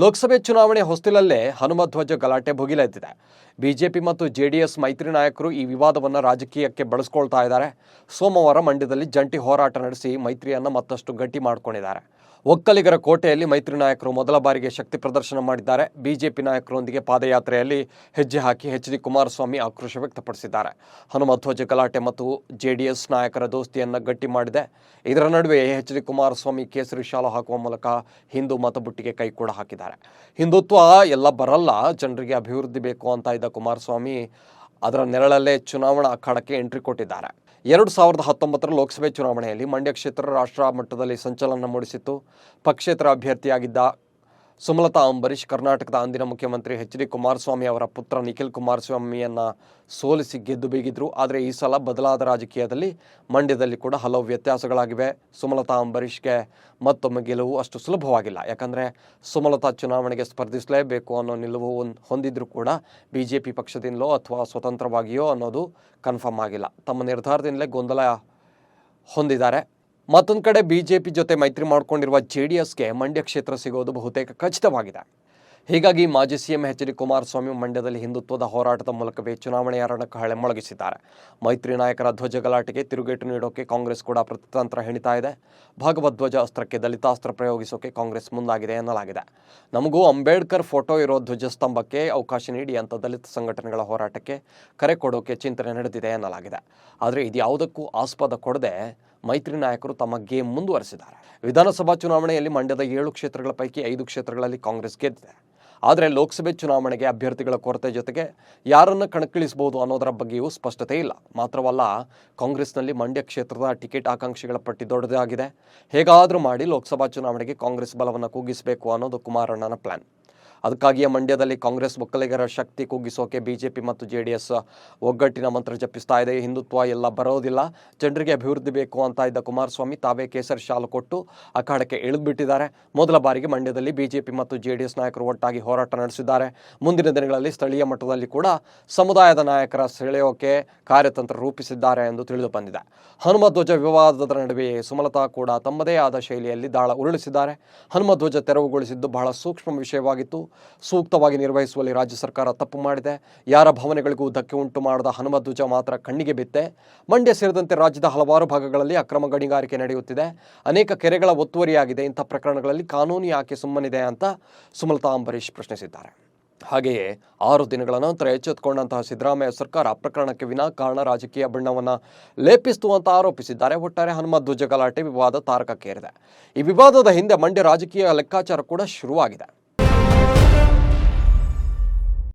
ಲೋಕಸಭೆ ಚುನಾವಣೆ ಹೊಸ್ತಿಲಲ್ಲೇ ಹನುಮಧ್ವಜ ಗಲಾಟೆ ಭುಗಿಲೆದ್ದಿದೆ. ಬಿಜೆಪಿ ಮತ್ತು ಜೆಡಿಎಸ್ ಮೈತ್ರಿ ನಾಯಕರು ಈ ವಿವಾದವನ್ನು ರಾಜಕೀಯಕ್ಕೆ ಬಳಸಿಕೊಳ್ತಾ ಇದ್ದಾರೆ. ಸೋಮವಾರ ಮಂಡ್ಯದಲ್ಲಿ ಜಂಟಿ ಹೋರಾಟ ನಡೆಸಿ ಮೈತ್ರಿಯನ್ನು ಮತ್ತಷ್ಟು ಗಟ್ಟಿ ಮಾಡಿಕೊಂಡಿದ್ದಾರೆ. ಒಕ್ಕಲಿಗರ ಕೋಟೆಯಲ್ಲಿ ಮೈತ್ರಿ ನಾಯಕರು ಮೊದಲ ಬಾರಿಗೆ ಶಕ್ತಿ ಪ್ರದರ್ಶನ ಮಾಡಿದ್ದಾರೆ. ಬಿಜೆಪಿ ನಾಯಕರೊಂದಿಗೆ ಪಾದಯಾತ್ರೆಯಲ್ಲಿ ಹೆಜ್ಜೆ ಹಾಕಿ ಎಚ್.ಡಿ. ಕುಮಾರಸ್ವಾಮಿ ಆಕ್ರೋಶ ವ್ಯಕ್ತಪಡಿಸಿದ್ದಾರೆ. ಹನುಮಧ್ವಜ ಗಲಾಟೆ ಮತ್ತು ಜೆಡಿಎಸ್ ನಾಯಕರ ದೋಸ್ತಿಯನ್ನು ಗಟ್ಟಿ ಮಾಡಿದೆ. ಇದರ ನಡುವೆ ಎಚ್.ಡಿ. ಕುಮಾರಸ್ವಾಮಿ ಕೇಸರಿ ಶಾಲು ಹಾಕುವ ಮೂಲಕ ಹಿಂದೂ ಮತಬುಟ್ಟಿಗೆ ಕೈ ಕೂಡ ಹಾಕಿದ್ದಾರೆ. ಹಿಂದುತ್ವ ಎಲ್ಲ ಬರಲ್ಲ, ಜನರಿಗೆ ಅಭಿವೃದ್ಧಿ ಬೇಕು ಅಂತ ಇದ್ದ ಕುಮಾರಸ್ವಾಮಿ ಅದರ ನೆರಳಲ್ಲೇ ಚುನಾವಣಾ ಅಖಾಡಕ್ಕೆ ಎಂಟ್ರಿ ಕೊಟ್ಟಿದ್ದಾರೆ. 2019 ಲೋಕಸಭೆ ಚುನಾವಣೆಯಲ್ಲಿ ಮಂಡ್ಯ ಕ್ಷೇತ್ರ ರಾಷ್ಟ್ರ ಮಟ್ಟದಲ್ಲಿ ಸಂಚಲನ ಮೂಡಿಸಿತ್ತು. ಪಕ್ಷೇತರ ಅಭ್ಯರ್ಥಿಯಾಗಿದ್ದ ಸುಮಲತಾ ಅಂಬರೀಶ್ ಕರ್ನಾಟಕದ ಅಂದಿನ ಮುಖ್ಯಮಂತ್ರಿ ಎಚ್.ಡಿ. ಕುಮಾರಸ್ವಾಮಿ ಅವರ ಪುತ್ರ ನಿಖಿಲ್ ಕುಮಾರಸ್ವಾಮಿಯನ್ನು ಸೋಲಿಸಿ ಗೆದ್ದು ಬೀಗಿದ್ರು. ಆದರೆ ಈ ಸಲ ಬದಲಾದ ರಾಜಕೀಯದಲ್ಲಿ ಮಂಡ್ಯದಲ್ಲಿ ಕೂಡ ಹಲವು ವ್ಯತ್ಯಾಸಗಳಾಗಿವೆ. ಸುಮಲತಾ ಅಂಬರೀಷ್ಗೆ ಮತ್ತೊಮ್ಮೆ ಗೆಲುವು ಅಷ್ಟು ಸುಲಭವಾಗಿಲ್ಲ. ಯಾಕಂದರೆ ಸುಮಲತಾ ಚುನಾವಣೆಗೆ ಸ್ಪರ್ಧಿಸಲೇಬೇಕು ಅನ್ನೋ ನಿಲುವು ಹೊಂದಿದ್ರೂ ಕೂಡ ಬಿಜೆಪಿ ಪಕ್ಷದಿಂದಲೋ ಅಥವಾ ಸ್ವತಂತ್ರವಾಗಿಯೋ ಅನ್ನೋದು ಕನ್ಫರ್ಮ್ ಆಗಿಲ್ಲ. ತಮ್ಮ ನಿರ್ಧಾರದಿಂದಲೇ ಗೊಂದಲ ಹೊಂದಿದ್ದಾರೆ. ಮತ್ತೊಂದು ಕಡೆ ಬಿಜೆಪಿ ಜೊತೆ ಮೈತ್ರಿ ಮಾಡಿಕೊಂಡಿರುವ ಜೆಡಿಎಸ್ಗೆ ಮಂಡ್ಯ ಕ್ಷೇತ್ರ ಸಿಗೋದು ಬಹುತೇಕ ಖಚಿತವಾಗಿದೆ. ಹೀಗಾಗಿ ಮಾಜಿ ಸಿಎಂ ಎಚ್.ಡಿ. ಕುಮಾರಸ್ವಾಮಿ ಮಂಡ್ಯದಲ್ಲಿ ಹಿಂದುತ್ವದ ಹೋರಾಟದ ಮೂಲಕವೇ ಚುನಾವಣೆಯ ರಣಕಹಳೆ ಮೊಳಗಿಸಿದ್ದಾರೆ. ಮೈತ್ರಿ ನಾಯಕರ ಧ್ವಜ ಗಲಾಟೆಗೆ ತಿರುಗೇಟು ನೀಡೋಕೆ ಕಾಂಗ್ರೆಸ್ ಕೂಡ ಪ್ರತಿತಂತ್ರ ಹೆಣಿತಾ ಇದೆ. ಭಾಗವಧ್ವಜ ಅಸ್ತ್ರಕ್ಕೆ ದಲಿತಾಸ್ತ್ರ ಪ್ರಯೋಗಿಸೋಕೆ ಕಾಂಗ್ರೆಸ್ ಮುಂದಾಗಿದೆ ಎನ್ನಲಾಗಿದೆ. ನಮಗೂ ಅಂಬೇಡ್ಕರ್ ಫೋಟೋ ಇರೋ ಧ್ವಜಸ್ತಂಭಕ್ಕೆ ಅವಕಾಶ ನೀಡಿ ಅಂತ ದಲಿತ ಸಂಘಟನೆಗಳ ಹೋರಾಟಕ್ಕೆ ಕರೆ ಕೊಡೋಕೆ ಚಿಂತನೆ ನಡೆದಿದೆ ಎನ್ನಲಾಗಿದೆ. ಆದರೆ ಇದ್ಯಾವುದಕ್ಕೂ ಆಸ್ಪದ ಕೊಡದೆ ಮೈತ್ರಿ ನಾಯಕರು ತಮ್ಮ ಗೇಮ್ ಮುಂದುವರೆಸಿದ್ದಾರೆ. ವಿಧಾನಸಭಾ ಚುನಾವಣೆಯಲ್ಲಿ ಮಂಡ್ಯದ 7 ಕ್ಷೇತ್ರಗಳ ಪೈಕಿ 5 ಕ್ಷೇತ್ರಗಳಲ್ಲಿ ಕಾಂಗ್ರೆಸ್ ಗೆದ್ದಿದೆ. ಆದರೆ ಲೋಕಸಭೆ ಚುನಾವಣೆಗೆ ಅಭ್ಯರ್ಥಿಗಳ ಕೊರತೆ ಜೊತೆಗೆ ಯಾರನ್ನು ಕಣಕ್ಕಿಳಿಸಬಹುದು ಅನ್ನೋದರ ಬಗ್ಗೆಯೂ ಸ್ಪಷ್ಟತೆ ಇಲ್ಲ. ಮಾತ್ರವಲ್ಲ, ಕಾಂಗ್ರೆಸ್ನಲ್ಲಿ ಮಂಡ್ಯ ಕ್ಷೇತ್ರದ ಟಿಕೆಟ್ ಆಕಾಂಕ್ಷಿಗಳ ಪಟ್ಟಿ ದೊಡ್ಡದಾಗಿದೆ. ಹೇಗಾದರೂ ಮಾಡಿ ಲೋಕಸಭಾ ಚುನಾವಣೆಗೆ ಕಾಂಗ್ರೆಸ್ ಬಲವನ್ನು ಕುಗ್ಗಿಸಬೇಕು ಅನ್ನೋದು ಕುಮಾರಣ್ಣನ ಪ್ಲಾನ್. ಅದಕ್ಕಾಗಿಯೇ ಮಂಡ್ಯದಲ್ಲಿ ಕಾಂಗ್ರೆಸ್ ಒಕ್ಕಲಿಗರ ಶಕ್ತಿ ಕುಗ್ಗಿಸೋಕೆ ಬಿಜೆಪಿ ಮತ್ತು ಜೆಡಿಎಸ್ ಒಗ್ಗಟ್ಟಿನ ಮಂತ್ರ ಜಪಿಸ್ತಾ ಇದೆ. ಹಿಂದುತ್ವ ಎಲ್ಲ ಬರೋದಿಲ್ಲ, ಜನರಿಗೆ ಅಭಿವೃದ್ಧಿ ಬೇಕು ಅಂತ ಇದ್ದ ಕುಮಾರಸ್ವಾಮಿ ತಾವೇ ಕೇಸರಿ ಶಾಲು ಕೊಟ್ಟು ಅಖಾಡಕ್ಕೆ ಇಳಿದುಬಿಟ್ಟಿದ್ದಾರೆ. ಮೊದಲ ಬಾರಿಗೆ ಮಂಡ್ಯದಲ್ಲಿ ಬಿಜೆಪಿ ಮತ್ತು ಜೆಡಿಎಸ್ ನಾಯಕರು ಒಟ್ಟಾಗಿ ಹೋರಾಟ ನಡೆಸಿದ್ದಾರೆ. ಮುಂದಿನ ದಿನಗಳಲ್ಲಿ ಸ್ಥಳೀಯ ಮಟ್ಟದಲ್ಲಿ ಕೂಡ ಸಮುದಾಯದ ನಾಯಕರ ಸೆಳೆಯೋಕೆ ಕಾರ್ಯತಂತ್ರ ರೂಪಿಸಿದ್ದಾರೆ ಎಂದು ತಿಳಿದು ಬಂದಿದೆ. ಹನುಮಧ್ವಜ ವಿವಾದದ ನಡುವೆಯೇ ಸುಮಲತಾ ಕೂಡ ತಮ್ಮದೇ ಆದ ಶೈಲಿಯಲ್ಲಿ ದಾಳ ಉರುಳಿಸಿದ್ದಾರೆ. ಹನುಮಧ್ವಜ ತೆರವುಗೊಳಿಸಿದ್ದು ಬಹಳ ಸೂಕ್ಷ್ಮ ವಿಷಯವಾಗಿತ್ತು. ಸೂಕ್ತವಾಗಿ ನಿರ್ವಹಿಸುವಲ್ಲಿ ರಾಜ್ಯ ಸರ್ಕಾರ ತಪ್ಪು ಮಾಡಿದೆ. ಯಾರ ಭಾವನೆಗಳಿಗೂ ಧಕ್ಕೆ ಉಂಟು ಮಾಡದ ಹನುಮಧ್ವಜ ಮಾತ್ರ ಕಣ್ಣಿಗೆ ಬಿತ್ತೆ. ಮಂಡ್ಯ ಸೇರಿದಂತೆ ರಾಜ್ಯದ ಹಲವಾರು ಭಾಗಗಳಲ್ಲಿ ಅಕ್ರಮ ಗಣಿಗಾರಿಕೆ ನಡೆಯುತ್ತಿದೆ. ಅನೇಕ ಕೆರೆಗಳ ಒತ್ತುವರಿಯಾಗಿದೆ. ಇಂಥ ಪ್ರಕರಣಗಳಲ್ಲಿ ಕಾನೂನು ಯಾಕೆ ಸುಮ್ಮನಿದೆ ಅಂತ ಸುಮಲತಾ ಅಂಬರೀಶ್ ಪ್ರಶ್ನಿಸಿದ್ದಾರೆ. ಹಾಗೆಯೇ 6 ದಿನಗಳ ನಂತರ ಎಚ್ಚೆತ್ತುಕೊಂಡಂತಹ ಸಿದ್ದರಾಮಯ್ಯ ಸರ್ಕಾರ ಪ್ರಕರಣಕ್ಕೆ ವಿನಾಕಾರಣ ರಾಜಕೀಯ ಬಣ್ಣವನ್ನು ಲೇಪಿಸಿತು ಅಂತ ಆರೋಪಿಸಿದ್ದಾರೆ. ಒಟ್ಟಾರೆ ಹನುಮಧ್ವಜ ಗಲಾಟೆ ವಿವಾದ ತಾರಕಕ್ಕೇರಿದೆ. ಈ ವಿವಾದದ ಹಿಂದೆ ಮಂಡ್ಯ ರಾಜಕೀಯ ಲೆಕ್ಕಾಚಾರ ಕೂಡ ಶುರುವಾಗಿದೆ.